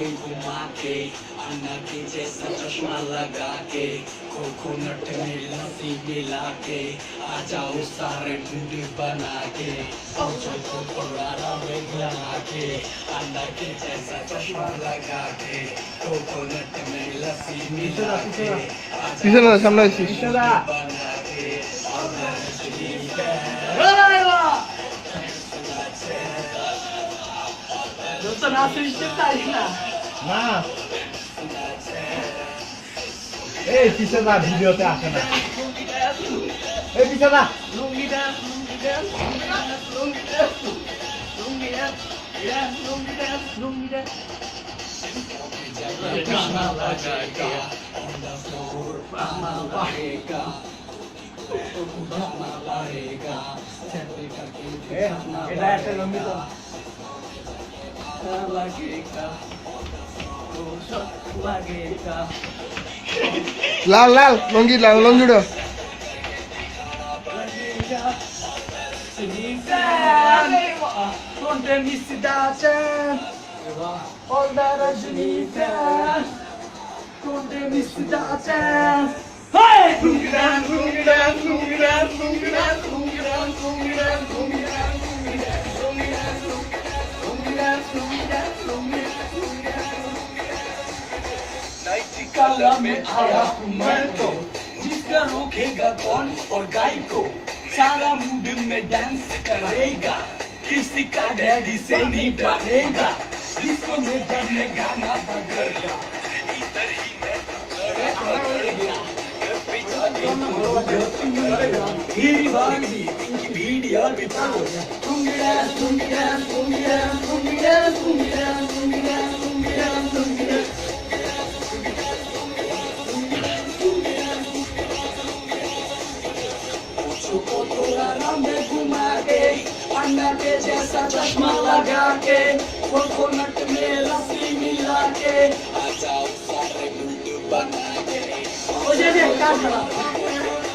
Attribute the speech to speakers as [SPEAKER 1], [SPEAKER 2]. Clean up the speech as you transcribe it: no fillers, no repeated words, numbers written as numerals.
[SPEAKER 1] में घुमा के, अन्ना के जैसा चश्मा लगा के, कोकोनट में लस्सी मिला के, आ जाओ सारे मूड बना के, पकौड़ा में गला के, अन्ना के जैसा चश्मा लगा के, कोकोनट में लस्सी मिला के, आ जाओ सारे मूड बना के,
[SPEAKER 2] তো নাচ শিখতে চাই না
[SPEAKER 3] না এই পিছে না ভিডিওতে আসে না এই পিছে না
[SPEAKER 2] লুঙ্গি ডান্স লুঙ্গি ডান্স লুঙ্গি ডান্স লুঙ্গি ডান্স লুঙ্গি ডান্স লুঙ্গি ডান্স
[SPEAKER 1] चश्मा लगाएगा on the floor पामा लगेगा पामा लगेगा चेहरे करके चश्मा
[SPEAKER 3] এটা একটা লম্বি তো
[SPEAKER 1] लगेगा तो सब लगेगा
[SPEAKER 4] লাল লাল লঙ্গি লাল লঙ্গিটা
[SPEAKER 1] लगेगा
[SPEAKER 2] Conte mi si dace All the Rajnita Conte mi si dace Hey!
[SPEAKER 1] lungi dance lungi dance lungi dance lungi dance lungi dance lungi dance lungi dance lungi dance lungi dance lungi dance lungi dance lungi dance काला में आया हूँ मैं तो जिसका रोकेगा कौन और गाय को सारा मूड में डांस करेगा किसी का डैडी से नहीं डरेगा जिसको में डरने गाना बजेगा इधर ही मैं पकड़ेगा Iri bandi, pinky beady, all be found. Lungi dance, lungi dance, lungi dance, lungi dance, lungi dance, lungi dance, lungi dance, lungi dance. को थोड़ा में घुमा के अन्ना के जैसा चश्मा लगा के कोकोनट में लस्सी मिला के आ जाओ सारे मूड बना के
[SPEAKER 2] Oye, bien, cántala